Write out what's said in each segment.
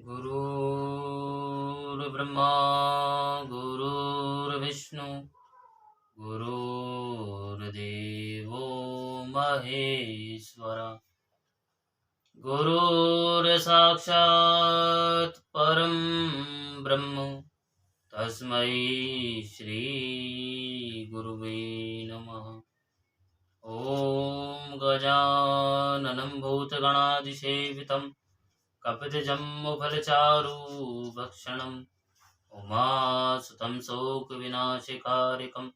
गुरुर्ब्रह्मा गुरुर्विष्णु गुरुर्देवो महेश्वर गुरुर्साक्षात् परं ब्रह्म तस्मै श्री गुरुवे नमः। ॐ गजाननं भूतगणाधिसेवितं कपितजम्बुफलचारुभक्षणम् उमासुतं शोकविनाशकारिकं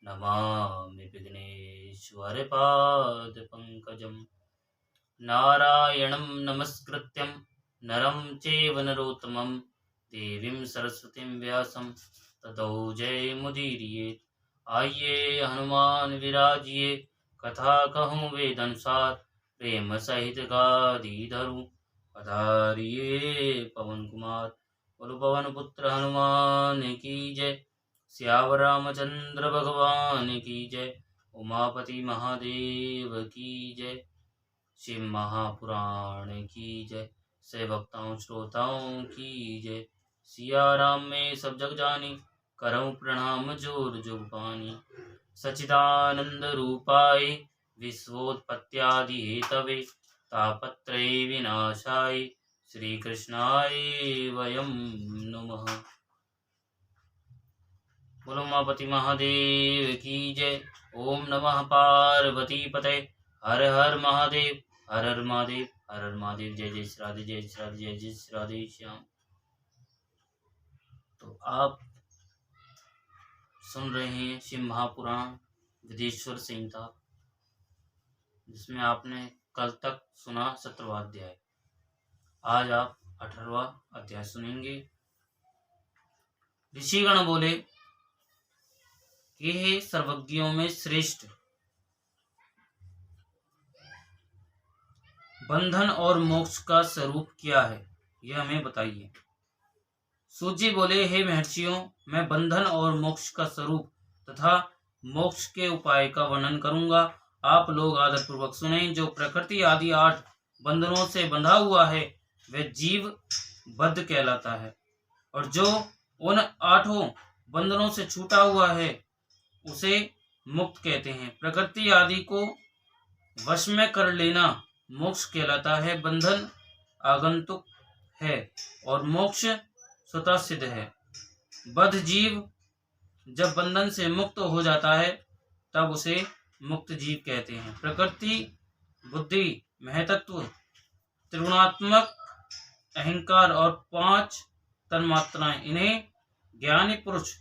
नमामि विघ्नेश्वरपादपङ्कजम्। नारायणं नमस्कृत्यं नरं चैव नरोत्तमं देवीं सरस्वतीं व्यासं ततो जयमुदीरयेत्। आइए हनुमान विराजिए कथा कहूँ वेद अनुसार प्रेम सहित गादी धरूं पधारिए पवन कुमार। बोलो पवन पुत्र हनुमान की जय। सियावर रामचंद्र भगवान की जय। उमापति महादेव की जय। शिव महापुराण की जय। से भक्ताओं श्रोताओं की जय। सिया राम में सब जग जानी करऊं प्रणाम जोर जुग पानी। सच्चिदानंद रूपाय विश्वोत्पत्त्यादि हेतवे तापत्रय विनाशाय श्री कृष्णाय वयं नमः। बोलो उमापति महादेव की जय। ओम नमः पार्वती पते हर हर महादेव हर हर महादेव हर हर महादेव। जय जय श्री राधे जय श्री राधे जय जय श्री राधे श्याम। तो आप सुन रहे हैं शिव महापुराण विदेश्वर संहिता, जिसमें आपने कल तक सुना 17वां अध्याय। आज आप 18वां अध्याय सुनेंगे। ऋषिगण बोले कि हे सर्वज्ञों में श्रेष्ठ, बंधन और मोक्ष का स्वरूप क्या है, यह हमें बताइए। सूत जी बोले, हे महर्षियों, मैं बंधन और मोक्ष का स्वरूप तथा मोक्ष के उपाय का वर्णन करूंगा। आप लोग आदर पूर्वक सुने। जो प्रकृति आदि 8 बंधनों से बंधा हुआ है वह जीव बद्ध कहलाता है, और जो उन 8 बंधनों से छूटा हुआ है उसे मुक्त कहते हैं। प्रकृति आदि को वश में कर लेना मोक्ष कहलाता है। बंधन आगंतुक है और मोक्ष स्वतः सिद्ध है। बद्ध जीव जब बंधन से मुक्त हो जाता है तब उसे मुक्त जीव कहते हैं। प्रकृति, बुद्धि, महतत्व, त्रिगुणात्मक अहंकार और 5 तन्मात्राएं, इन्हें ज्ञानी पुरुष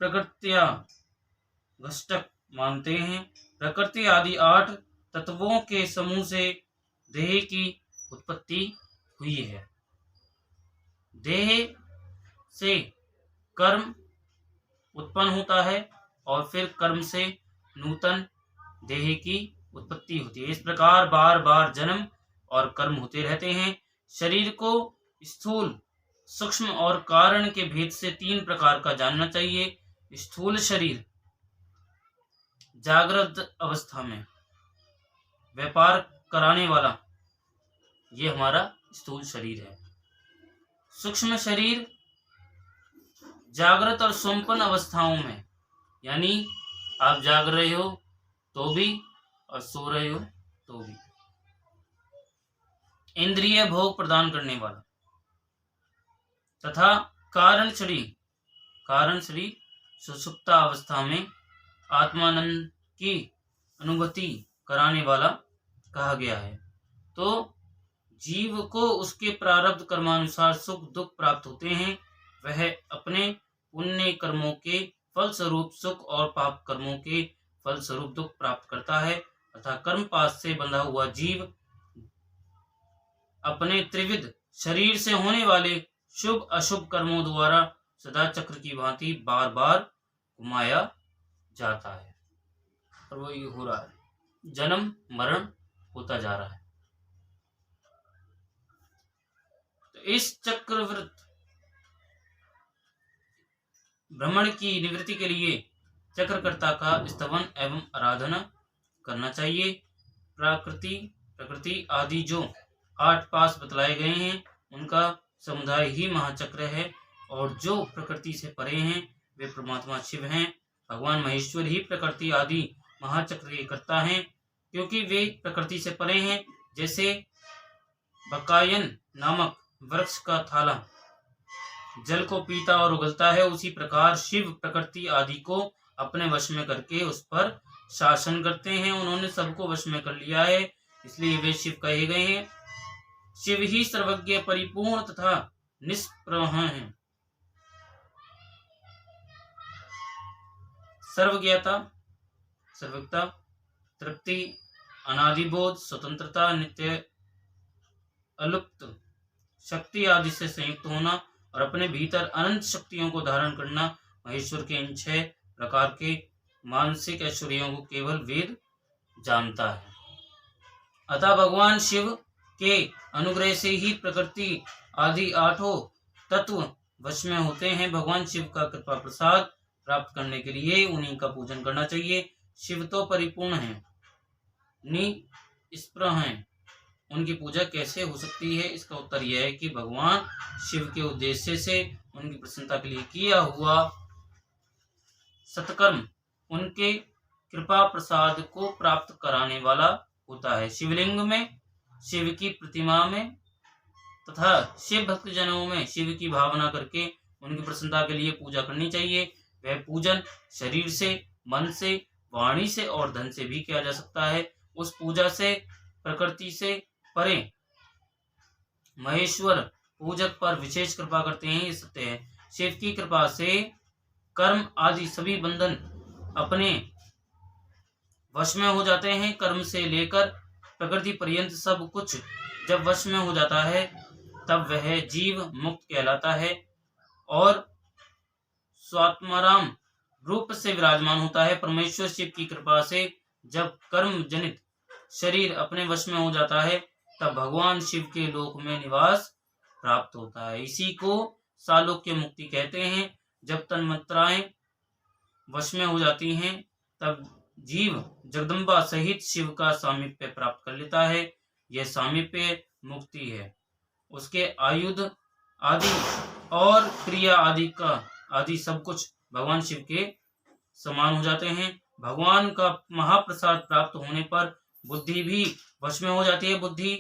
प्रकृत्या घष्टक मानते हैं। प्रकृति आदि 8 तत्वों के समूह से देह की उत्पत्ति हुई है। देह से कर्म उत्पन्न होता है और फिर कर्म से नूतन देह की उत्पत्ति होती है। इस प्रकार बार बार जन्म और कर्म होते रहते हैं। शरीर को स्थूल, सूक्ष्म और कारण के भेद से 3 प्रकार का जानना चाहिए। स्थूल शरीर जागृत अवस्था में व्यापार कराने वाला, ये हमारा स्थूल शरीर है। सूक्ष्म शरीर जागृत और स्वप्न अवस्थाओं में, यानी आप जाग रहे हो तो भी और सो रहे हो तो भी, इंद्रिय भोग प्रदान करने वाला। तथा कारण शरीर सुषुप्ता अवस्था में आत्मानंद की अनुभूति कराने वाला कहा गया है। तो जीव को उसके प्रारब्ध कर्मानुसार सुख दुख प्राप्त होते हैं। वह अपने पुण्य कर्मों के फल स्वरूप सुख और पाप कर्मों के फल स्वरूप दुख प्राप्त करता है। तथा कर्म पाश से बंधा हुआ जीव अपने त्रिविध शरीर से होने वाले शुभ अशुभ कर्मों द्वारा सदा चक्र की भांति बार बार घुमाया जाता है, और वो ये हो रहा है, जन्म मरण होता जा रहा है। तो इस चक्रवृत्त भ्रमण की निवृत्ति के लिए चक्रकर्ता का स्तवन एवं आराधना करना चाहिए। प्रकृति आदि जो 8 पास बतलाए गए हैं उनका समुदाय ही महाचक्र है, और जो प्रकृति से परे हैं वे परमात्मा शिव हैं। भगवान महेश्वर ही प्रकृति आदि महाचक्र के कर्ता हैं, क्योंकि वे प्रकृति से परे हैं। जैसे बकायन नामक वृक्ष का थाला जल को पीता और उगलता है, उसी प्रकार शिव प्रकृति आदि को अपने वश में करके उस पर शासन करते हैं। उन्होंने सबको वश में कर लिया है, इसलिए वे शिव कहे गए हैं। शिव ही सर्वज्ञ परिपूर्ण तथा निष्प्रह हैं। सर्वज्ञता, सर्वज्ञता, तृप्ति, अनादिबोध, स्वतंत्रता, नित्य अलुप्त शक्ति आदि से संयुक्त होना और अपने भीतर अनंत शक्तियों को धारण करना, महेश्वर के इन 6 प्रकार के मानसिक ऐश्वर्यों को केवल वेद जानता है। अतः भगवान शिव के अनुग्रह से ही प्रकृति आदि 8 तत्व वश में होते हैं। भगवान शिव का कृपा प्रसाद प्राप्त करने के लिए उन्हीं का पूजन करना चाहिए। शिव तो परिपूर्ण है, निष्प्रह हैं, उनकी पूजा कैसे हो सकती है? इसका उत्तर यह है कि भगवान शिव के उद्देश्य से उनकी प्रसन्नता के लिए किया हुआ सत्कर्म उनके कृपा प्रसाद को प्राप्त कराने वाला होता है। शिवलिंग में, शिव की प्रतिमा में तथा शिव भक्तजनों में शिव की भावना करके उनकी प्रसन्नता के लिए पूजा करनी चाहिए। वह पूजन शरीर से, मन से, वाणी से और धन से भी किया जा सकता है। उस पूजा से प्रकृति से परे महेश्वर पूजक पर विशेष कृपा करते हैं, ये सत्य है। शिव की कृपा से कर्म आदि सभी बंधन अपने वश में हो जाते हैं। कर्म से लेकर प्रकृति पर्यंत सब कुछ जब वश में हो जाता है तब वह जीव मुक्त कहलाता है और स्वात्माराम रूप से विराजमान होता है। परमेश्वर शिव की कृपा से जब कर्म जनित शरीर अपने वश में हो जाता है तब भगवान शिव के लोक में निवास प्राप्त होता है। इसी को सालोक्य मुक्ति कहते हैं। जब तन्मात्राएं वश में हो जाती हैं तब जीव जगदम्बा सहित शिव का सामीप्य प्राप्त कर लेता है। यह सामीप्य मुक्ति है। उसके आयुध आदि और क्रिया आदि सब कुछ भगवान शिव के समान हो जाते हैं। भगवान का महाप्रसाद प्राप्त होने पर बुद्धि भी वश में हो जाती है। बुद्धि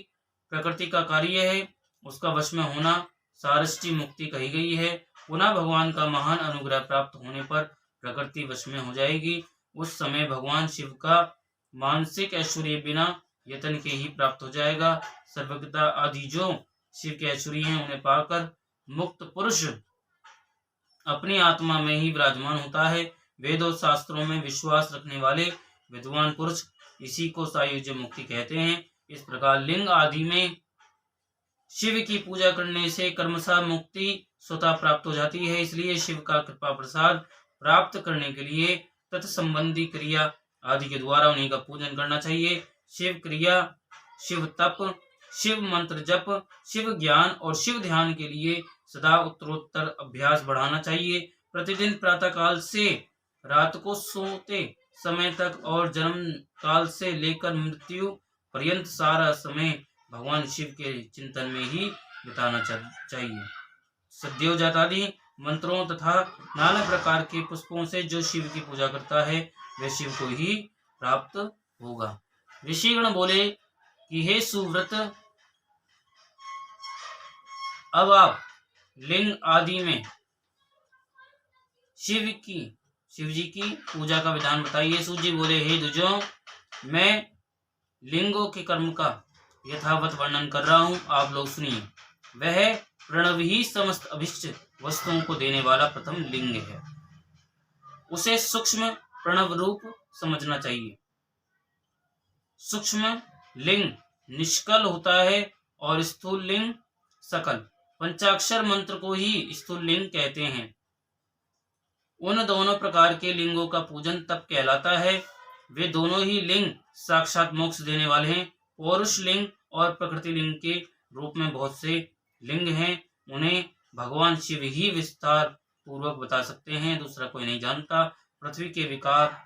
प्रकृति का कार्य है, उसका वश में होना सारष्टी मुक्ति कही गई है। पुनः भगवान का महान अनुग्रह प्राप्त होने पर प्रकृति वश में हो जाएगी। उस समय भगवान शिव का मानसिक ऐश्वर्य बिना यत्न के ही प्राप्त हो जाएगा। सर्वज्ञता आदि जो शिव के ऐश्वर्य हैं उन्हें पाकर मुक्त पुरुष अपनी आत्मा में ही विराजमान होता है। वेदों शास्त्रों में विश्वास रखने वाले विद्वान पुरुष इसी को सायुज्य मुक्ति कहते हैं। इस प्रकार लिंग आदि में शिव की पूजा करने से कर्मशः मुक्ति स्वतः प्राप्त हो जाती है। इसलिए शिव का कृपा प्रसाद प्राप्त करने के लिए तत्संबंधी क्रिया आदि के द्वारा उन्हीं का पूजन करना चाहिए। शिव क्रिया, शिव तप, शिव मंत्र जप, शिव ज्ञान और शिव ध्यान के लिए सदा उत्तरोत्तर अभ्यास बढ़ाना चाहिए। प्रतिदिन प्रातः काल से रात को सोते समय तक और जन्म काल से लेकर मृत्यु पर्यंत सारा समय भगवान शिव के चिंतन में ही बिताना चाहिए। सद्योजातादि मंत्रों तथा नाना प्रकार के पुष्पों से जो शिव की पूजा करता है वह शिव को ही प्राप्त होगा। ऋषिगण बोले कि हे सुव्रत, अब आप लिंग आदि में शिव जी की पूजा का विधान बताइए। सूत जी बोले, हे द्विजों, मैं लिंगों के कर्म का यथावत वर्णन कर रहा हूँ, आप लोग सुनिए। वह प्रणव ही समस्त अभिष्ट वस्तुओं को देने वाला प्रथम लिंग है। उसे सूक्ष्म प्रणव रूप समझना चाहिए। सूक्ष्म लिंग निष्कल होता है और स्थूल लिंग सकल। पंचाक्षर मंत्र को ही स्थूल लिंग कहते हैं। उन दोनों प्रकार के लिंगों का पूजन तप कहलाता है। वे दोनों ही लिंग साक्षात मोक्ष देने वाले हैं। पौरुष लिंग और प्रकृति लिंग के रूप में बहुत से लिंग हैं। उन्हें भगवान शिव ही विस्तार पूर्वक बता सकते हैं, दूसरा कोई नहीं जानता। पृथ्वी के विकार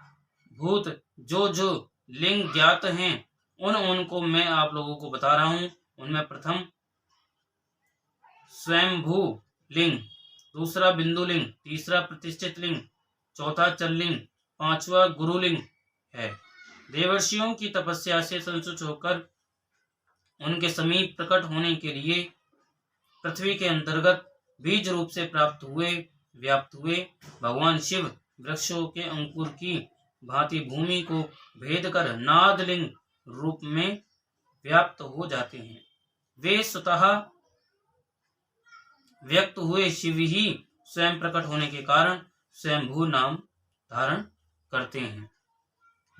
भूत जो जो लिंग ज्ञात हैं उनको मैं आप लोगों को बता रहा हूँ। उनमें प्रथम स्वयंभू लिंग, दूसरा बिंदु लिंग, तीसरा प्रतिष्ठित लिंग, चौथा चल लिंग, पांचवा गुरुलिंग है। देवर्षियों की तपस्या से संतुष्ट होकर उनके समीप प्रकट होने के लिए पृथ्वी के अंतर्गत बीज रूप से व्याप्त हुए भगवान शिव वृक्षों के अंकुर की भांति भूमि को भेद कर नादलिंग रूप में व्याप्त हो जाते हैं। वे स्वतः व्यक्त हुए शिव ही स्वयं प्रकट होने के कारण स्वयंभू नाम धारण करते हैं।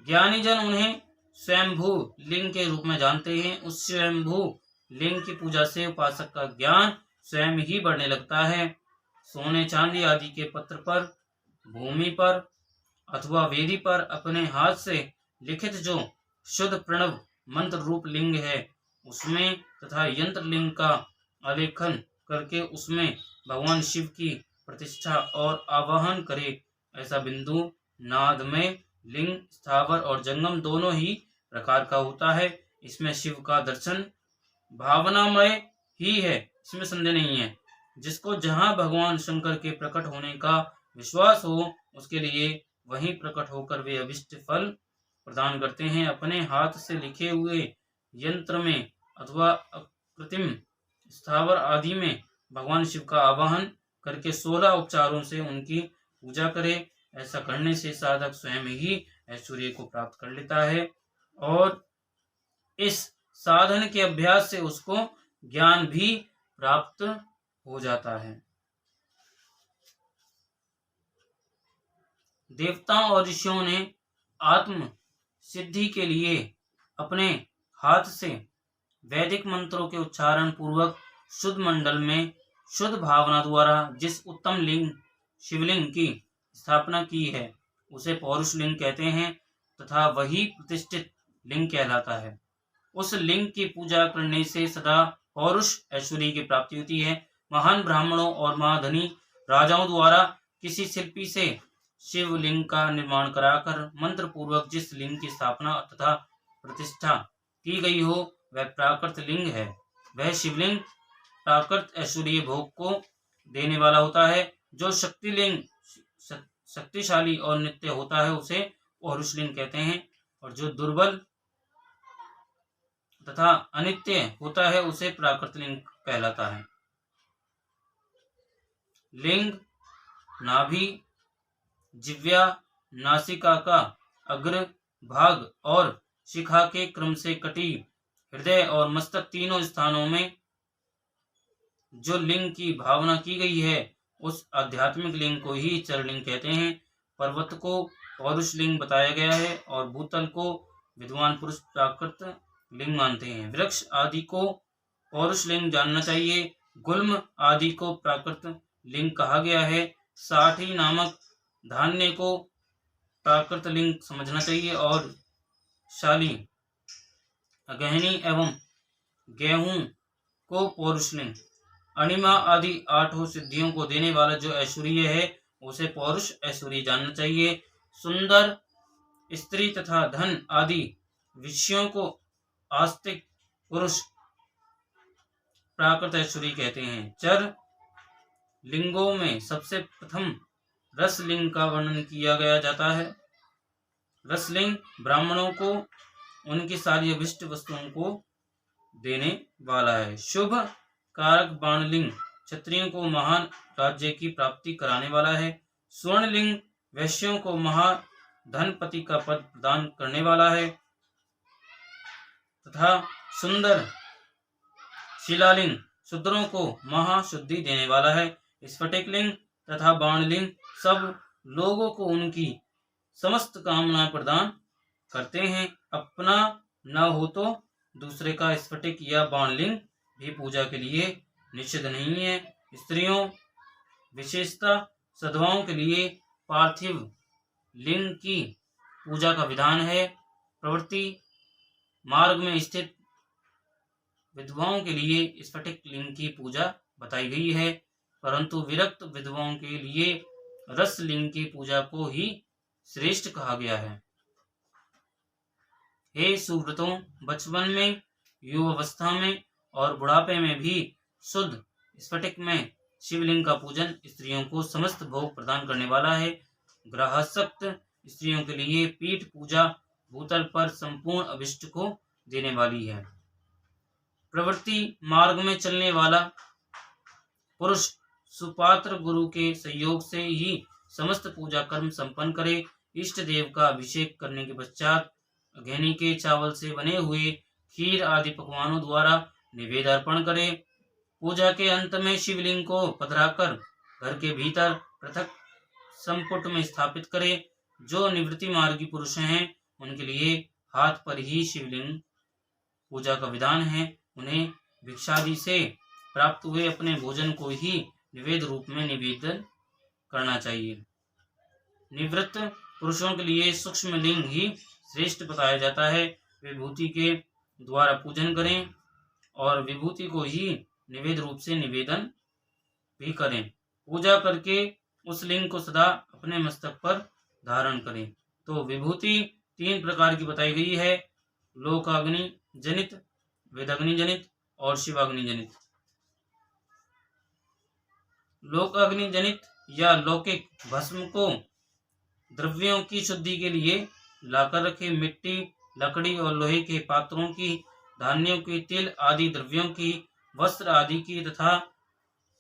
ज्ञानी जन उन्हें स्वयंभू लिंग के रूप में जानते हैं। उस स्वयंभू लिंग की पूजा से उपासक का ज्ञान स्वयं ही बढ़ने लगता है। सोने चांदी आदि के पत्र पर, भूमि पर अथवा वेदी पर अपने हाथ से लिखित जो शुद्ध प्रणव मंत्र रूप लिंग है उसमें तथा यंत्र लिंग का आलेखन करके उसमें भगवान शिव की प्रतिष्ठा और आवाहन करे। ऐसा बिंदु नाद में लिंग स्थावर और जंगम दोनों ही प्रकार का होता है। इसमें शिव का दर्शन भावनामय ही है, इसमें संदेह नहीं है। जिसको जहाँ भगवान शंकर के प्रकट होने का विश्वास हो उसके लिए वहीं प्रकट होकर वे अभिष्ट फल प्रदान करते हैं। अपने हाथ से लिखे हुए यंत्र में अथवा कृत्रिम स्थावर आदि में भगवान शिव का आवाहन करके 16 उपचारों से उनकी पूजा करे। ऐसा करने से साधक स्वयं ही ऐश्वर्य को प्राप्त कर लेता है और इस साधन के अभ्यास से उसको ज्ञान भी प्राप्त हो जाता है। देवताओं और ऋषियों ने आत्म सिद्धि के लिए अपने हाथ से वैदिक मंत्रों के उच्चारण पूर्वक शुद्ध मंडल में शुद्ध भावना द्वारा जिस उत्तम लिंग शिवलिंग की स्थापना की है उसे पौरुष लिंग कहते हैं तथा वही प्रतिष्ठित लिंग कहलाता है। उस लिंग की पूजा करने से सदा पौरुष ऐश्वर्य की प्राप्ति होती है। महान ब्राह्मणों और महाधनी राजाओं द्वारा किसी शिल्पी से शिवलिंग का निर्माण कराकर मंत्र पूर्वक जिस लिंग की स्थापना तथा प्रतिष्ठा की गई हो वह प्राकृत लिंग है। वह शिवलिंग प्राकृत ऐश्वर्य भोग को देने वाला होता है। जो शक्तिलिंग शक्तिशाली और नित्य होता है उसे पौरुष लिंग कहते हैं और जो दुर्बल तथा अनित्य होता है उसे प्राकृत लिंग कहलाता है। लिंग नाभि, जिह्वा, नासिका का अग्र भाग और शिखा के क्रम से कटी, हृदय और मस्तक तीनों स्थानों में जो लिंग की भावना की गई है उस आध्यात्मिक लिंग को ही चरलिंग कहते हैं। पर्वत को पौरुष लिंग बताया गया है और भूतल को विद्वान पुरुष प्राकृत लिंग मानते हैं। वृक्ष आदि को पौरुष लिंग जानना चाहिए। गुल्म आदि को प्राकृत लिंग कहा गया है। साठी नामक धान्य को प्राकृत लिंग समझना चाहिए और शाली, गहनी एवं गेहूं को पौरुष लिंग। अणिमा आदि 8 सिद्धियों को देने वाला जो ऐश्वर्य है उसे पौरुष ऐश्वर्य जानना चाहिए। सुंदर स्त्री तथा धन आदि विषयों को आस्तिक पुरुष प्राकृत ऐश्वर्य कहते हैं। चर लिंगों में सबसे प्रथम रसलिंग का वर्णन किया गया जाता है। रसलिंग ब्राह्मणों को उनकी सारी अभिष्ट वस्तुओं को देने वाला है। शुभ कारक बाणलिंग क्षत्रियों को महान राज्य की प्राप्ति कराने वाला है। स्वर्णलिंग वैश्यों को महाधनपति का पद प्रदान करने वाला है तथा सुंदर शिलालिंग शूद्रों को महाशुद्धि देने वाला है। स्फटिक लिंग तथा बाणलिंग सब लोगों को उनकी समस्त कामना प्रदान करते हैं। अपना न हो तो दूसरे का स्फटिक या बाणलिंग भी पूजा के लिए निषिद्ध नहीं है। स्त्रियों विशेषतः सधवाओं के लिए पार्थिव लिंग की पूजा का विधान है। प्रवृत्ति मार्ग में स्थित विधवाओं के लिए स्फटिक लिंग की पूजा बताई गई है, परंतु विरक्त विधवाओं के लिए रस लिंग की पूजा को ही श्रेष्ठ कहा गया है। हे सुव्रतों, बचपन में, युवावस्था में और बुढ़ापे में भी शुद्ध स्फटिक में शिवलिंग का पूजन स्त्रियों को समस्त भोग प्रदान करने वाला है। गृहस्थ स्त्रियों के लिए पीठ पूजा भूतल पर संपूर्ण अभिष्ट को देने वाली है। प्रवृत्ति मार्ग में चलने वाला पुरुष सुपात्र गुरु के सहयोग से ही समस्त पूजा कर्म संपन्न करे। इष्ट देव का अभिषेक करने के पश्चात अघैनी के चावल से बने हुए खीर आदि पकवानों द्वारा निवेद अर्पण करे। पूजा के अंत में शिवलिंग को पधराकर घर के भीतर पृथक संपुट में स्थापित करे। जो निवृत्ति मार्गी पुरुष हैं उनके लिए हाथ पर ही शिवलिंग पूजा का विधान है। उन्हें भिक्षादि से प्राप्त हुए अपने भोजन को ही निवेद रूप में निवेदन करना चाहिए। निवृत्त पुरुषों के लिए सूक्ष्म लिंग ही श्रेष्ठ बताया जाता है। विभूति के द्वारा पूजन करें और विभूति को ही निवेद रूप से निवेदन भी करें। पूजा करके उस लिंग को सदा अपने मस्तक पर धारण करें। तो विभूति 3 प्रकार की बताई गई है, लोकाग्नि जनित, वेदाग्नि जनित और शिवाग्नि जनित। लोकाग्नि जनित या लौकिक भस्म को द्रव्यों की शुद्धि के लिए लाकर रखे। मिट्टी, लकड़ी और लोहे के पात्रों की, धान्यों की, तिल आदि द्रव्यों की, वस्त्र आदि की तथा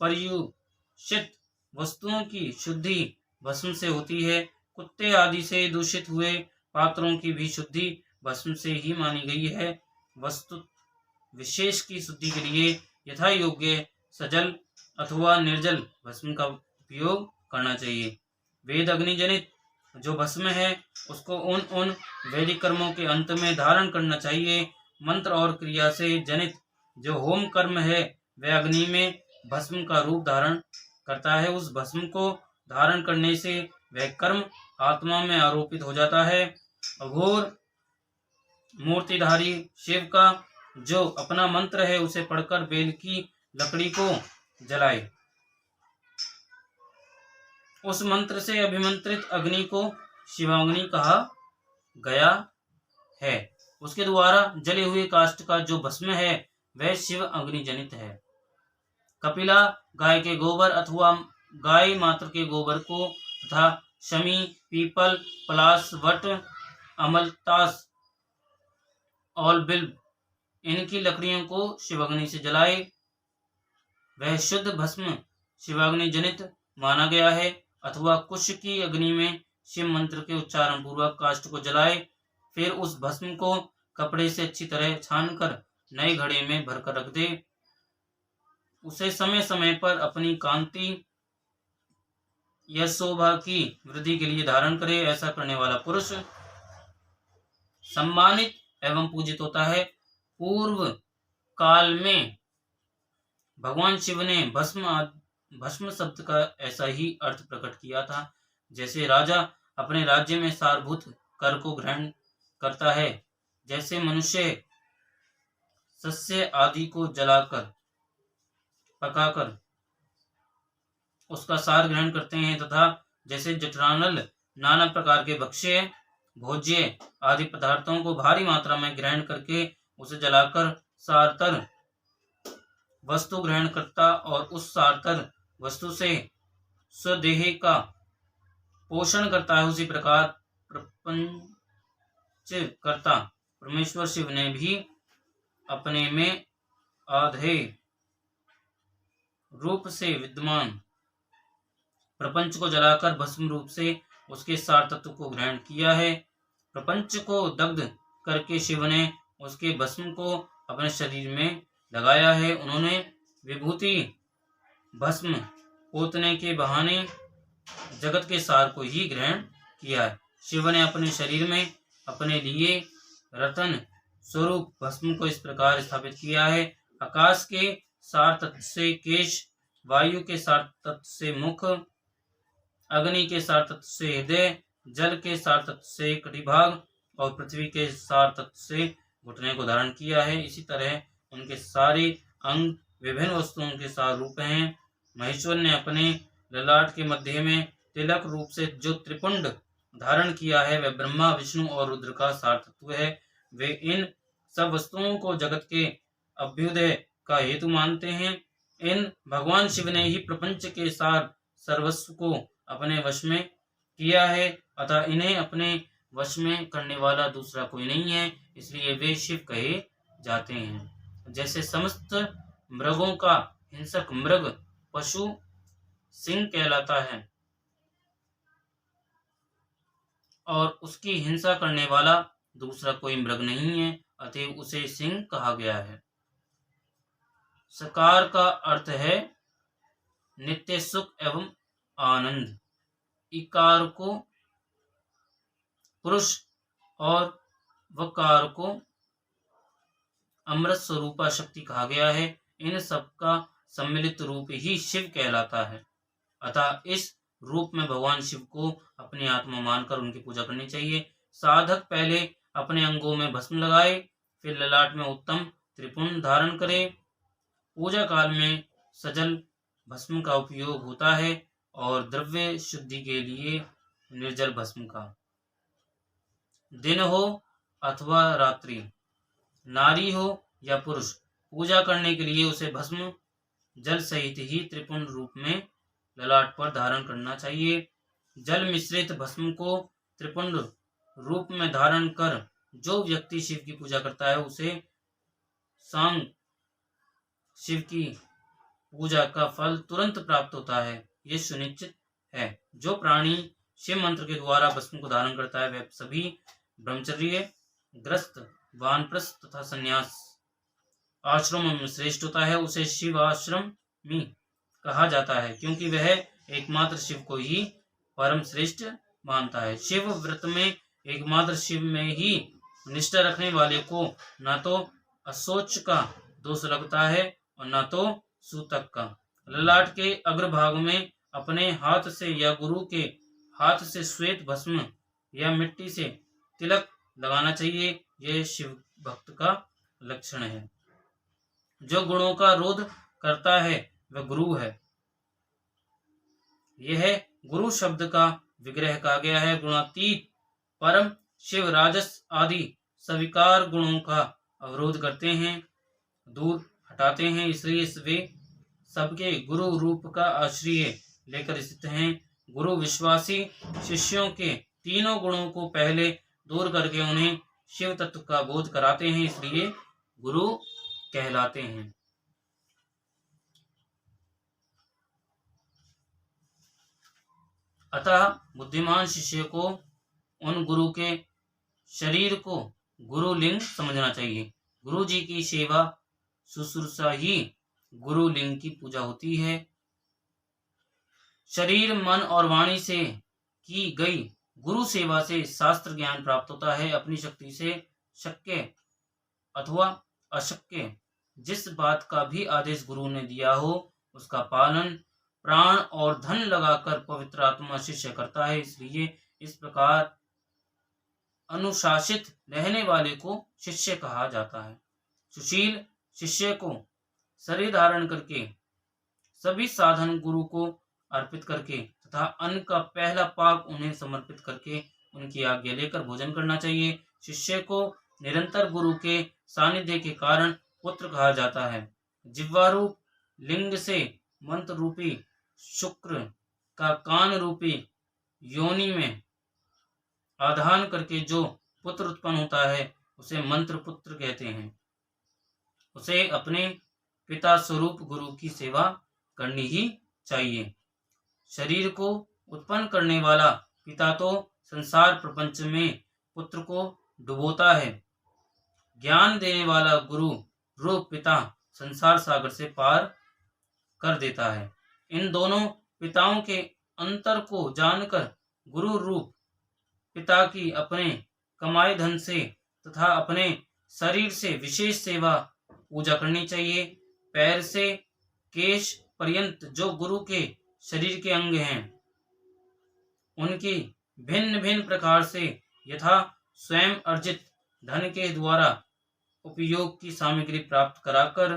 पर्युषित वस्तुओं की शुद्धि भस्म से होती है। कुत्ते आदि से दूषित हुए पात्रों की भी शुद्धि भस्म से ही मानी गई है। वस्तु विशेष की शुद्धि के लिए यथा योग्य सजल अथवा निर्जल भस्म का उपयोग करना चाहिए। वेद अग्नि जनित जो भस्म है उसको उन वैदिक कर्मों के अंत में धारण करना चाहिए। मंत्र और क्रिया से जनित जो होम कर्म है वह अग्नि में भस्म का रूप धारण करता है। उस भस्म को धारण करने से वह कर्म आत्मा में आरोपित हो जाता है। अघोर मूर्तिधारी शिव का जो अपना मंत्र है उसे पढ़कर बेल की लकड़ी को जलाए। उस मंत्र से अभिमंत्रित अग्नि को शिवाग्नि कहा गया है। उसके द्वारा जले हुए काष्ठ का जो भस्म है वह शिव अग्नि जनित है। कपिला गाय के गोबर अथवा गाय मात्र के गोबर को तथा शमी, पीपल, पलाश, वट, अमलतास और बिल्व इनकी लकड़ियों को शिवाग्नि से जलाए। वह शुद्ध भस्म शिवाग्नि जनित माना गया है। अथवा कुश की अग्नि में शिव मंत्र के उच्चारण पूर्वक काष्ठ को जलाए। फिर उस भस्म को कपड़े से अच्छी तरह छानकर नए घड़े में भरकर रख दे। उसे समय समय पर अपनी कांति या शोभा की वृद्धि के लिए धारण करे। ऐसा करने वाला पुरुष सम्मानित एवं पूजित होता है। पूर्व काल में भगवान शिव ने भस्म शब्द का ऐसा ही अर्थ प्रकट किया था। जैसे राजा अपने राज्य में सारभूत कर को ग्रहण करता है, जैसे मनुष्य सस्य आदि को जलाकर पकाकर उसका सार ग्रहण करते हैं, तथा जैसे जठरानल नाना प्रकार के भक्ष्य, भोज्य आदि पदार्थों को भारी मात्रा में ग्रहण करके उसे जलाकर सारतर वस्तु ग्रहण करता और उस सारतर वस्तु से स्वदेह का पोषण करता है, उसी प्रकार प्रपंच करता परमेश्वर शिव ने भी अपने में आधे रूप से विद्यमान प्रपंच को जलाकर भस्म रूप से उसके सार तत्व को ग्रहण किया है। प्रपंच को दग्ध करके शिव ने उसके भस्म को अपने शरीर में लगाया है। उन्होंने विभूति भस्म पोतने के बहाने जगत के सार को ही ग्रहण किया है। शिव ने अपने शरीर में अपने लिए रतन स्वरूप भस्म को इस प्रकार स्थापित किया है। आकाश के सार तत्व से केश, वायु के सार तत्व से मुख, अग्नि के सार तत्व से हृदय, जल के सार तत्व से कटिभाग और पृथ्वी के सार तत्व से घुटने को धारण किया है। इसी तरह उनके सारे अंग विभिन्न वस्तुओं के सार रूप हैं। महेश्वर ने अपने ललाट के मध्य में तिलक रूप से जो त्रिपुंड धारण किया है वह ब्रह्मा, विष्णु और रुद्र का सार तत्व है। वे इन सब वस्तुओं को जगत के अभ्युदय का हेतु मानते हैं। इन भगवान शिव ने ही प्रपंच के सार सर्वस्व को अपने वश में किया है, अतः इन्हें अपने वश में करने वाला दूसरा कोई नहीं है, इसलिए वे शिव कहे जाते हैं। जैसे समस्त मृगों का हिंसक मृग पशु सिंह कहलाता है और उसकी हिंसा करने वाला दूसरा कोई मृग नहीं है, अतः उसे सिंह कहा गया है। सकार का अर्थ है नित्य सुख एवं आनंद। इकार को पुरुष और वकार को अमृत स्वरूपा शक्ति कहा गया है। इन सब का सम्मिलित रूप ही शिव कहलाता है, अतः इस रूप में भगवान शिव को अपनी आत्मा मानकर उनकी पूजा करनी चाहिए। साधक पहले अपने अंगों में भस्म लगाए, फिर ललाट में उत्तम त्रिपुंड धारण करे। पूजा काल में सजल भस्म का उपयोग होता है और द्रव्य शुद्धि के लिए निर्जल भस्म का। दिन हो अथवा रात्रि, नारी हो या पुरुष, पूजा करने के लिए उसे भस्म जल सहित ही त्रिपुंड रूप में ललाट पर धारण करना चाहिए। जल मिश्रित भस्म को त्रिपुंड रूप में धारण कर जो व्यक्ति शिव की पूजा करता है उसे सांग शिव की पूजा का फल तुरंत प्राप्त होता है, ये सुनिश्चित है। जो प्राणी शिव मंत्र के द्वारा भस्म को धारण करता है वह सभी ब्रह्मचर्य ग्रस्त वानप्रस्थ तथा संन्यास आश्रमों में श्रेष्ठ होता है। उसे शिव आश्रमी कहा जाता है क्योंकि वह एकमात्र शिव को ही परम श्रेष्ठ मानता है। शिव व्रत में एकमात्र शिव में ही निष्ठा रखने वाले को न तो अशौच का दोष लगता है और न तो सूतक का। ललाट के अग्रभाग में अपने हाथ से या गुरु के हाथ से श्वेत भस्म या मिट्टी से तिलक लगाना चाहिए, यह शिव भक्त का लक्षण है। जो गुणों का रोध करता है वह गुरु है। यह गुरु शब्द का विग्रह कहा गया है। गुणातीत परम शिव राजस आदि स्वीकार गुणों का अवरोध करते हैं, दूर हटाते हैं, इसलिए वे सबके गुरु रूप का आश्रय लेकर स्थित हैं। गुरु विश्वासी शिष्यों के तीनों गुणों को पहले दूर करके उन्हें शिव तत्व का बोध कराते हैं, इसलिए गुरु कहलाते हैं। अतः बुद्धिमान शिष्य को उन गुरु के शरीर को गुरु लिंग समझना चाहिए। गुरु जी की सेवा शुश्रूषा ही गुरु लिंग की पूजा होती है। शरीर मन और वाणी से की गई गुरु सेवा से शास्त्र ज्ञान प्राप्त होता है। अपनी शक्ति से शक्य अथवा अशक्य जिस बात का भी आदेश गुरु ने दिया हो उसका पालन प्राण और धन लगाकर पवित्र आत्मा शिष्य करता है, इसलिए इस प्रकार अनुशासित रहने वाले को शिष्य कहा जाता है। सुशील शिष्य को शरीर धारण करके सभी साधन गुरु को अर्पित करके तथा अन्न का पहला पाक उन्हें समर्पित करके उनकी आज्ञा लेकर भोजन करना चाहिए। शिष्य को निरंतर गुरु के सानिध्य के कारण पुत्र कहा जाता है। जिह्वारूप लिंग से मंत्र रूपी शुक्र का कान रूपी योनि में आधान करके जो पुत्र उत्पन्न होता है उसे मंत्र पुत्र कहते हैं। उसे अपने पिता स्वरूप गुरु की सेवा करनी ही चाहिए। शरीर को उत्पन्न करने वाला पिता तो संसार प्रपंच में पुत्र को डुबोता है। ज्ञान देने वाला गुरु रूप पिता संसार सागर से पार कर देता है। इन दोनों पिताओं के अंतर को जानकर गुरु रूप पिता की अपने कमाए धन से तथा अपने शरीर से विशेष सेवा पूजा करनी चाहिए। पैर से केश पर्यंत जो गुरु के शरीर के अंग हैं उनकी भिन्न भिन्न प्रकार से यथा स्वयं अर्जित धन के द्वारा उपयोग की सामग्री प्राप्त कराकर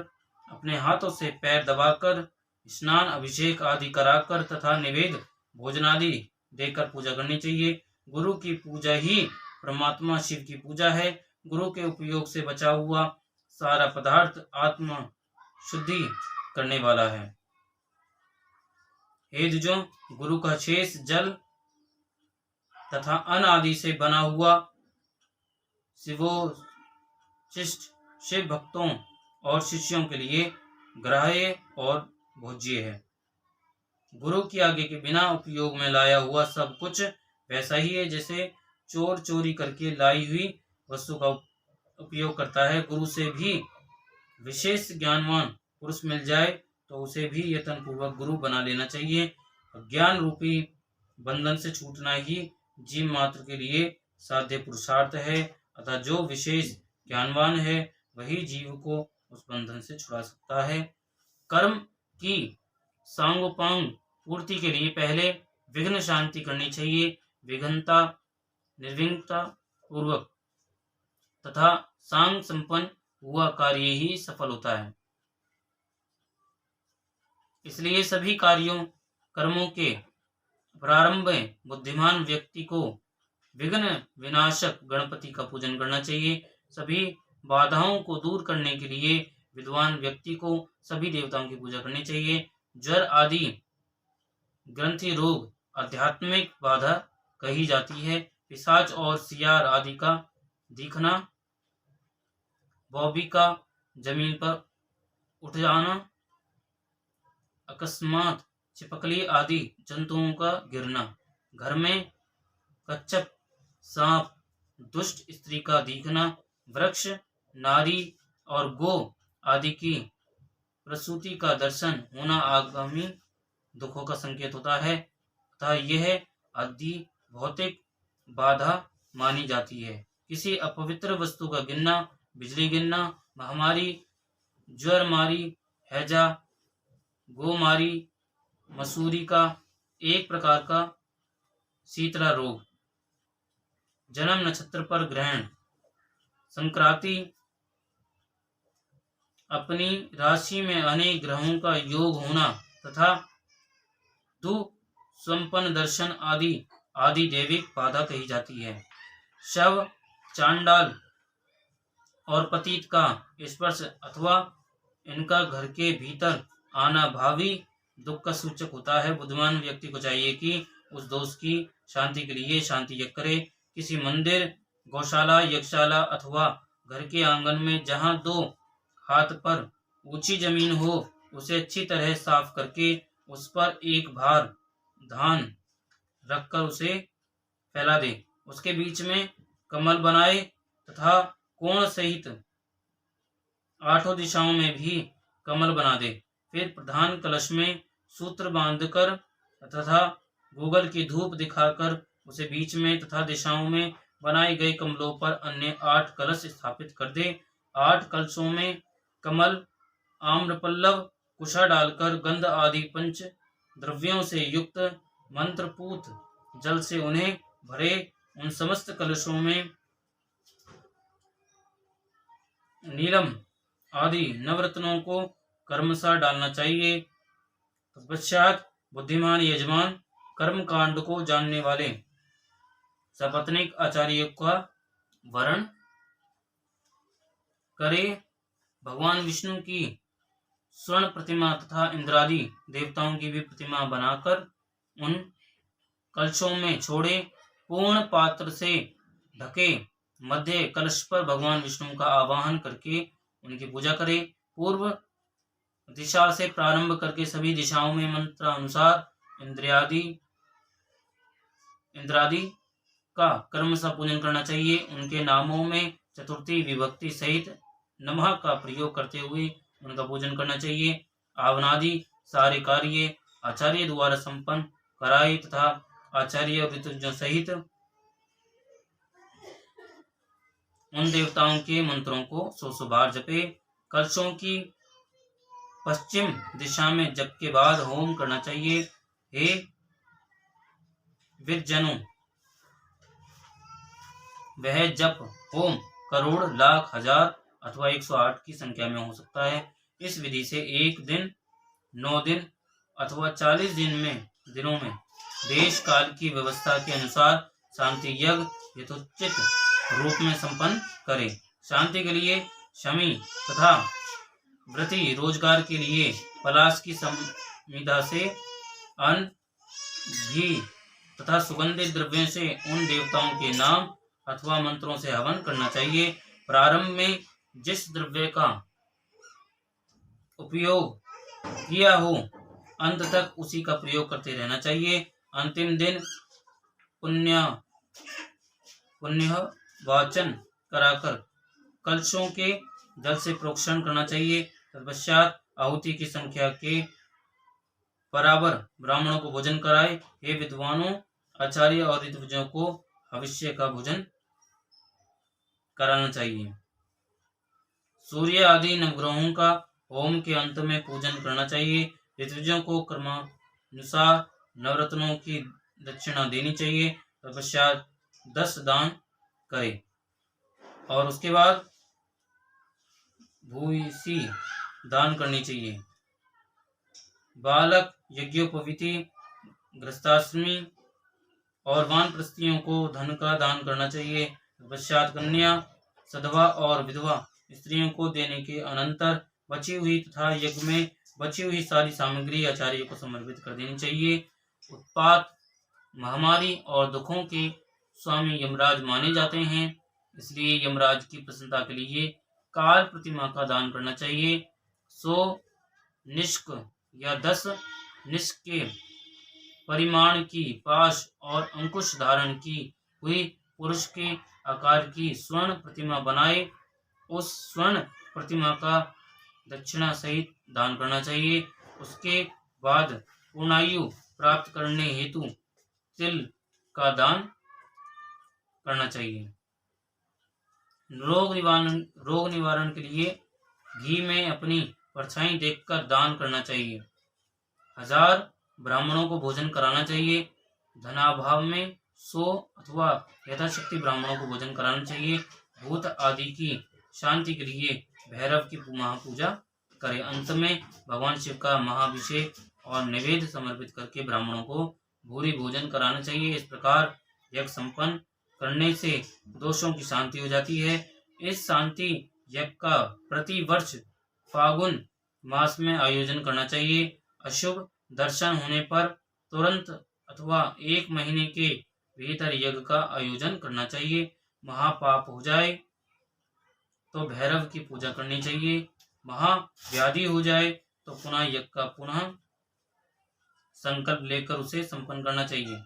अपने हाथों से पैर दबाकर स्नान अभिषेक आदि कराकर तथा निवेद भोजनादि देकर पूजा करनी चाहिए। गुरु की पूजा ही परमात्मा शिव की पूजा है। गुरु के उपयोग से बचा हुआ सारा पदार्थ आत्मा शुद्धि करने वाला है। हे द्विजों, गुरु का शेष जल तथा अन्न आदि से बना हुआ शिवोचिष्ट शिव भक्तों और शिष्यों के लिए ग्राह्य और भोज्य है। गुरु की आज्ञा के बिना उपयोग में लाया हुआ सब कुछ वैसा ही है जैसे चोर चोरी करके लाई हुई वस्तु का उपयोग करता है। गुरु से भी विशेष ज्ञानवान पुरुष मिल जाए तो उसे भी यत्न पूर्वक गुरु बना लेना चाहिए। ज्ञान रूपी बंधन से छूटना ही जीव मात्र के लिए साध्य पुरुषार्थ है। अतः जो विशेष ज्ञानवान है वही जीव को उस बंधन से छुड़ा सकता है। कर्म की सांगोपांग पूर्ति के लिए पहले विघ्न शांति करनी चाहिए। विघ्नता निर्विघ्नता पूर्वक तथा सांग संपन्न हुआ कार्य ही सफल होता है। इसलिए सभी कार्यों कर्मों के प्रारंभ में बुद्धिमान व्यक्ति को विघ्न विनाशक गणपति का पूजन करना चाहिए। सभी बाधाओं को दूर करने के लिए विद्वान व्यक्ति को सभी देवताओं की पूजा करनी चाहिए। ज्वर आदि ग्रंथि रोग आध्यात्मिक बाधा कही जाती है। पिशाच और सियार आदि का दिखना, बॉबी का जमीन पर उठ जाना, अकस्मात छिपकली आदि जंतुओं का गिरना, घर में कच्छप, सांप, दुष्ट स्त्री का दिखना, वृक्ष, नारी और गो आदि की प्रसूति का दर्शन होना आगामी दुखों का संकेत होता है तथा यह आदि भौतिक बाधा मानी जाती है। किसी अपवित्र वस्तु का गिरना, बिजली गिरना, महामारी, ज्वरमारी, हैजा, गोमारी, मसूरी का एक प्रकार का शीतला रोग, जन्म नक्षत्र पर ग्रहण, संक्रांति, अपनी राशि में अनेक ग्रहों का योग होना तथा दुःसंपन्न दर्शन आदि दैविक बाधा कही जाती है। शव, चांडाल और पतित का स्पर्श अथवा इनका घर के भीतर आना भावी दुख का सूचक होता है। बुद्धिमान व्यक्ति को चाहिए कि उस दोष की शांति के लिए शांति यज्ञ करे। किसी मंदिर, गौशाला, यज्ञशाला अथवा घर के आंगन में जहां 2 हाथ पर ऊंची जमीन हो उसे अच्छी तरह साफ करके उस पर एक भार धान रखकर उसे फैला दे। उसके बीच में कमल बनाए तथा कोण सहित 8 दिशाओं में भी कमल बना दे। फिर प्रधान कलश में सूत्र बांधकर तथा गूगल की धूप दिखाकर उसे बीच में तथा दिशाओं में बनाए गए कमलों पर अन्य 8 कलश स्थापित कर दे। 8 कलशों में कमल, आम्रपल्लव, कुशा डालकर गंध आदि पंच द्रव्यों से युक्त मंत्रपूत जल से उन्हें भरे। उन समस्त कलशों में नीलम आदि नवरत्नों को कर्मशः डालना चाहिए। तत्पश्चात बुद्धिमान यजमान कर्म कांड को जानने वाले सपत्नीक आचार्य का वरण करे। भगवान विष्णु की स्वर्ण प्रतिमा तथा इंद्रादि देवताओं की भी प्रतिमा बनाकर उन कलशों में छोड़े। पूर्ण पात्र से ढके मध्य कलश पर भगवान विष्णु का आवाहन करके उनकी पूजा करे। पूर्व दिशा से प्रारंभ करके सभी दिशाओं में मंत्रानुसार इंद्रादि का क्रमशः पूजन करना चाहिए। उनके नामों में चतुर्थी विभक्ति सहित नमः का प्रयोग करते हुए उनका पूजन करना चाहिए। आवनादि सारे कार्य आचार्य द्वारा संपन्न कराए तथा आचार्य और ऋतुजों सहित उन देवताओं के मंत्रों को 100 बार जपे। कलशों की पश्चिम दिशा में जप के बाद होम करना चाहिए। हे विद्जनों, वह जप होम करोड़, लाख, हजार अथवा 108 की संख्या में हो सकता है। इस विधि से 1 दिन, 9 दिन अथवा 40 दिनों में देश काल की व्यवस्था के अनुसार शांति यज्ञ यथोचित रूप में संपन्न करे। शांति के लिए शमी तथा व्रती रोजगार के लिए पलाश की समिधा से अन्न, घी तथा सुगंधित द्रव्यों से उन देवताओं के नाम अथवा मंत्रों से हवन करना चाहिए। प्रारंभ में जिस द्रव्य का उपयोग किया हो अंत तक उसी का प्रयोग करते रहना चाहिए। अंतिम दिन पुण्य वाचन कराकर कलशों के जल से प्रोक्षण करना चाहिए। तत्पश्चात आहुति की संख्या के बराबर ब्राह्मणों को भोजन कराए। हे विद्वानों, आचार्य और ऋतुजों को भविष्य का भोजन कराना चाहिए। सूर्य आदि नवग्रहों का होम के अंत में पूजन करना चाहिए। ऋतुजों को क्रमानुसार नवरत्नों की दक्षिणा देनी चाहिए। तत्पश्चात 10 दान करे और उसके बाद भूयसी दान करनी चाहिए। बालक, यज्ञोपवीति, गृहस्थाश्रमी और वानप्रस्थियों को धन का दान करना चाहिए। पश्चात कन्या, सधवा और विधवा स्त्रियों को देने के अनंतर बची हुई तथा यज्ञ में बची हुई सारी सामग्री आचार्य को समर्पित कर देनी चाहिए। उत्पात, महामारी और दुखों के स्वामी यमराज माने जाते हैं, इसलिए यमराज की प्रसन्नता के लिए काल प्रतिमा का दान करना चाहिए। 100 निष्क या 10 निष्क के परिमाण की पाश और अंकुश धारण की हुई पुरुष के आकार की स्वर्ण प्रतिमा बनाए उस स्वर्ण प्रतिमा का दक्षिणा सहित दान करना चाहिए। उसके बाद पूर्णायु प्राप्त करने हेतु तिल का दान करना चाहिए। रोग निवारण के लिए घी में अपनी परछाई देखकर दान करना चाहिए। 1000 ब्राह्मणों को भोजन कराना चाहिए। धनाभाव में 100 अथवा यथाशक्ति ब्राह्मणों को भोजन कराना चाहिए। भूत आदि की शांति के लिए भैरव की महापूजा करें। अंत में भगवान शिव का महाभिषेक और नैवेद्य समर्पित करके ब्राह्मणों को भूरी भोजन कराना चाहिए। इस प्रकार यज्ञ संपन्न करने से दोषों की शांति हो जाती है। इस शांति यज्ञ का प्रति वर्ष फागुन मास में आयोजन करना चाहिए। अशुभ दर्शन होने पर तुरंत अथवा 1 महीने के भीतर यज्ञ का आयोजन करना चाहिए। महापाप हो जाए तो भैरव की पूजा करनी चाहिए। महाव्याधि हो जाए तो पुनः यज्ञ का पुनः संकल्प लेकर उसे संपन्न करना चाहिए।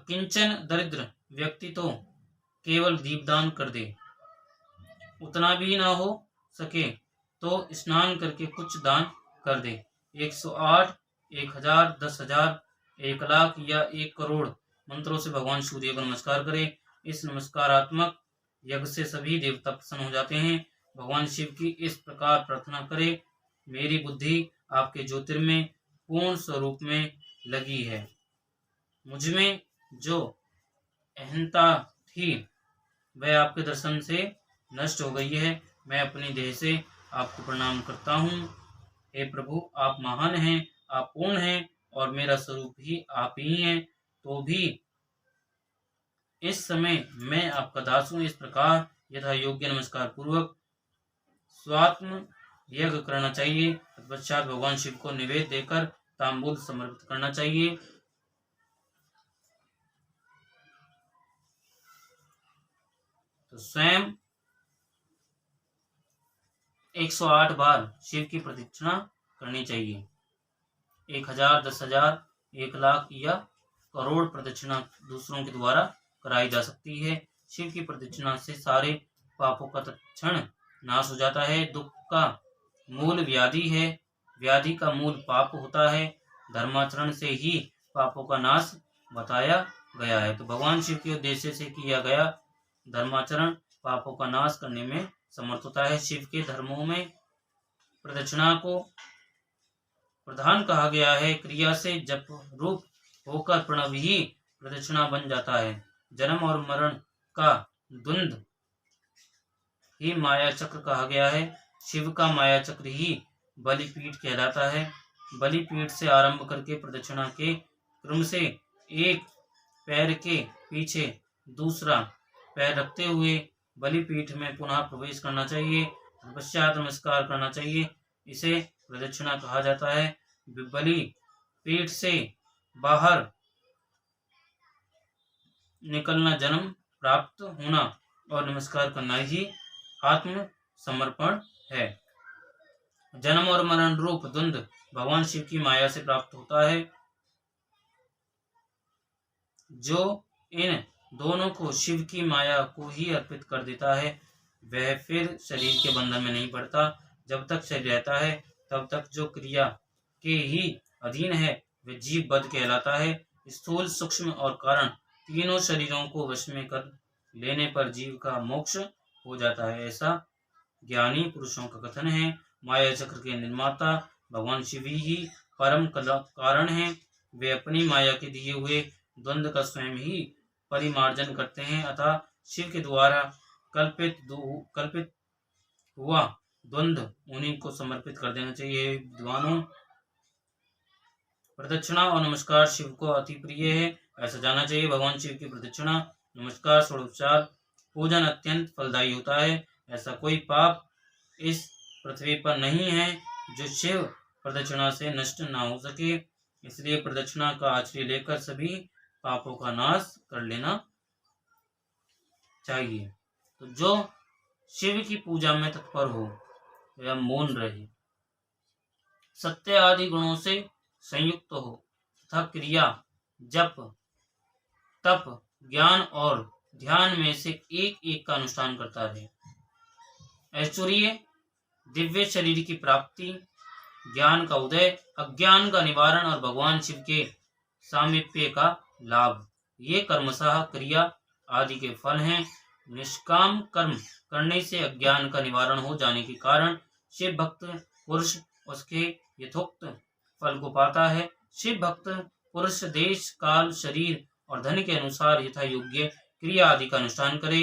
किंचन दरिद्र व्यक्ति तो केवल दीपदान कर दे, उतना भी ना हो सके तो स्नान करके कुछ दान कर दे। 108, 1000, 10,000, 1 लाख या 1 करोड़ मंत्रों से भगवान सूर्य को नमस्कार करे। इस नमस्कारात्मक यज्ञ से सभी देवता प्रसन्न हो जाते हैं। भगवान शिव की इस प्रकार प्रार्थना करे, मेरी बुद्धि आपके ज्योतिर्मय पूर्ण स्वरूप में लगी है। मुझमें जो अहंता थी वह आपके दर्शन से नष्ट हो गई है। मैं अपनी देह से आपको प्रणाम करता हूँ। हे प्रभु, आप महान हैं, आप पूर्ण हैं और मेरा स्वरूप ही आप ही हैं। तो भी इस समय मैं आपका दास हूँ। इस प्रकार यथा योग्य नमस्कार पूर्वक स्वात्म यज्ञ करना चाहिए। तत्पश्चात भगवान शिव को निवेद्य देकर तांबूल समर्पित करना चाहिए। तो स्वयं 108 बार शिव की प्रदक्षिणा करनी चाहिए। 1000, 10,000, 1 लाख या करोड़ प्रदक्षिणा दूसरों के द्वारा कराई जा सकती है। शिव की प्रदक्षिणा से सारे पापों का तत्क्षण नाश हो जाता है। दुख का मूल व्याधि है, व्याधि का मूल पाप होता है। धर्माचरण से ही पापों का नाश बताया गया है। तो भगवान शिव के उद्देश्य से किया गया धर्माचरण पापों का नाश करने में समर्थ होता है। शिव के धर्मों में प्रदक्षिणा को प्रधान कहा गया है। क्रिया से जप रूप होकर प्रणव ही प्रदक्षिणा बन जाता है। जन्म और मरण का द्वंद्व ही माया चक्र कहा गया है। शिव का माया चक्र ही बलिपीठ कहलाता है। बलिपीठ से आरंभ करके प्रदक्षिणा के क्रम से एक पैर के पीछे दूसरा पैर रखते हुए बलिपीठ में पुनः प्रवेश करना चाहिए, पश्चात नमस्कार करना चाहिए। इसे प्रदक्षिणा कहा जाता है। बलि पीठ से बाहर निकलना जन्म प्राप्त होना और नमस्कार करना ही आत्म समर्पण है। जन्म और मरण रूप द्वंद्व भगवान शिव की माया से प्राप्त होता है। जो इन दोनों को शिव की माया को ही अर्पित कर देता है वह फिर शरीर के बंधन में नहीं पड़ता। जब तक शरीर रहता है तब तक जो क्रिया के ही अधीन है वह जीव बद्ध कहलाता है। स्थूल, सूक्ष्म और कारण तीनों शरीरों को वश में कर लेने पर जीव का मोक्ष हो जाता है, ऐसा ज्ञानी पुरुषों का कथन है। माया चक्र के निर्माता भगवान शिव ही परम कारण हैं। वे अपनी माया के दिए हुए द्वंद्व का स्वयं ही परिमार्जन करते हैं, अतः शिव के द्वारा कल्पित हुआ द्वंद्व उन्हीं को समर्पित कर देना चाहिए। विद्वानों, प्रदक्षिणा और नमस्कार शिव को अति प्रिय है, ऐसा जानना चाहिए। भगवान शिव की प्रदक्षिणा, नमस्कार, षोडोपचार पूजन अत्यंत फलदायी होता है। ऐसा कोई पाप इस पृथ्वी पर नहीं है जो शिव प्रदक्षिणा से नष्ट ना हो सके। इसलिए प्रदक्षिणा का आश्रय लेकर सभी पापों का नाश कर लेना चाहिए। तो जो शिव की पूजा में तत्पर हो या मौन रहे, सत्य आदि गुणों से संयुक्त हो तथा क्रिया, जप, तप, ज्ञान और ध्यान में से एक एक का अनुष्ठान करता रहे। ऐश्वर्य, दिव्य शरीर की प्राप्ति, ज्ञान का उदय, अज्ञान का निवारण और भगवान शिव के सामीप्य का लाभ, ये कर्मशः क्रिया आदि के फल हैं। निष्काम कर्म करने से अज्ञान का निवारण हो जाने के कारण शिव भक्त पुरुष उसके यथोक्त फल को पाता है। शिव भक्त पुरुष देश, काल, शरीर और धन के अनुसार यथा योग्य क्रिया आदि का अनुष्ठान करे।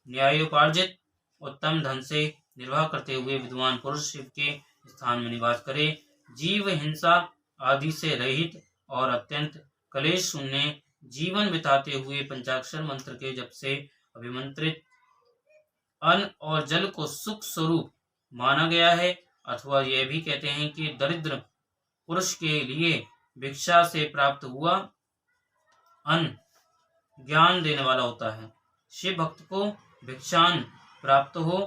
न्यायोपार्जित उत्तम धन से निर्वाह करते हुए विद्वान पुरुष शिव के स्थान में निवास करे। जीव हिंसा आदि से रहित और अत्यंत कलेश शून्य जीवन बिताते हुए पंचाक्षर मंत्र के जप से अभिमंत्रित अन्न और जल को सुख स्वरूप माना गया है। अथवा यह भी कहते हैं कि दरिद्र पुरुष के लिए भिक्षा से प्राप्त हुआ अन्न ज्ञान देने वाला होता है। शिव भक्त को भिक्षान प्राप्त हो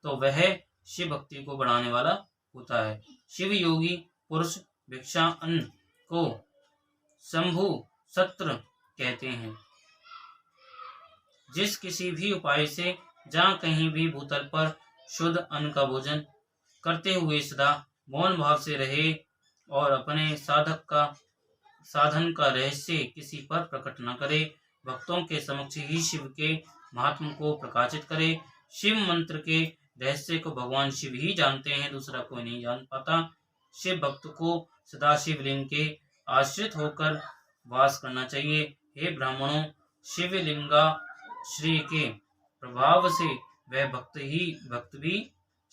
तो वह शिव भक्ति को बढ़ाने वाला होता है। शिव योगी पुरुष भिक्षा अन्न को शंभु सत्र कहते हैं। जिस किसी भी उपाय से जहाँ कहीं भी भूतल पर शुद्ध अन्न का भोजन करते हुए सदा मौन भाव से रहे और अपने साधन का रहस्य किसी पर प्रकट न करे, भक्तों के समक्ष ही शिव के महात्म को प्रकाशित करे। शिव मंत्र के रहस्य को भगवान शिव ही जानते हैं, दूसरा कोई नहीं जान पाता। शिव भक्त को सदा शिवलिंग के आश्रित होकर वास करना चाहिए। हे ब्राह्मणों, शिवलिंगा श्री के प्रभाव से वह भक्त भी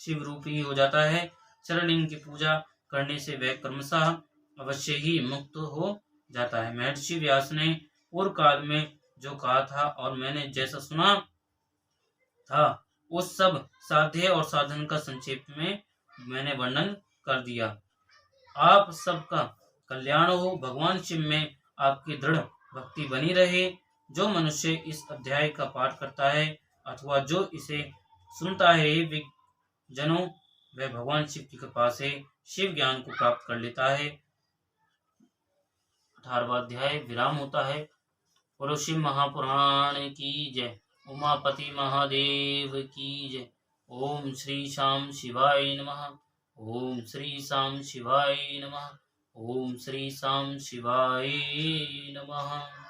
शिव रूपी हो जाता है। चरलिंग की पूजा करने से वह कर्मशः अवश्य ही मुक्त हो जाता है। महर्षि व्यास ने पूर्व काल में जो कहा था और मैंने जैसा सुना था उस सब साध्य और साधन का संक्षेप में मैंने वर्णन कर दिया। आप सबका कल्याण हो। भगवान शिव में आपकी दृढ़ भक्ति बनी रहे। जो मनुष्य इस अध्याय का पाठ करता है अथवा जो इसे सुनता है जनों, वह भगवान शिव की कृपा से शिव ज्ञान को प्राप्त कर लेता है। 18वां अध्याय विराम होता है। बोलो शिव महापुराण की जय। उमापति महादेव की जय। ओम श्री शाम शिवाय नमः। ओम श्री शाम शिवाय नमः। ओम श्री शाम शिवाय नमः।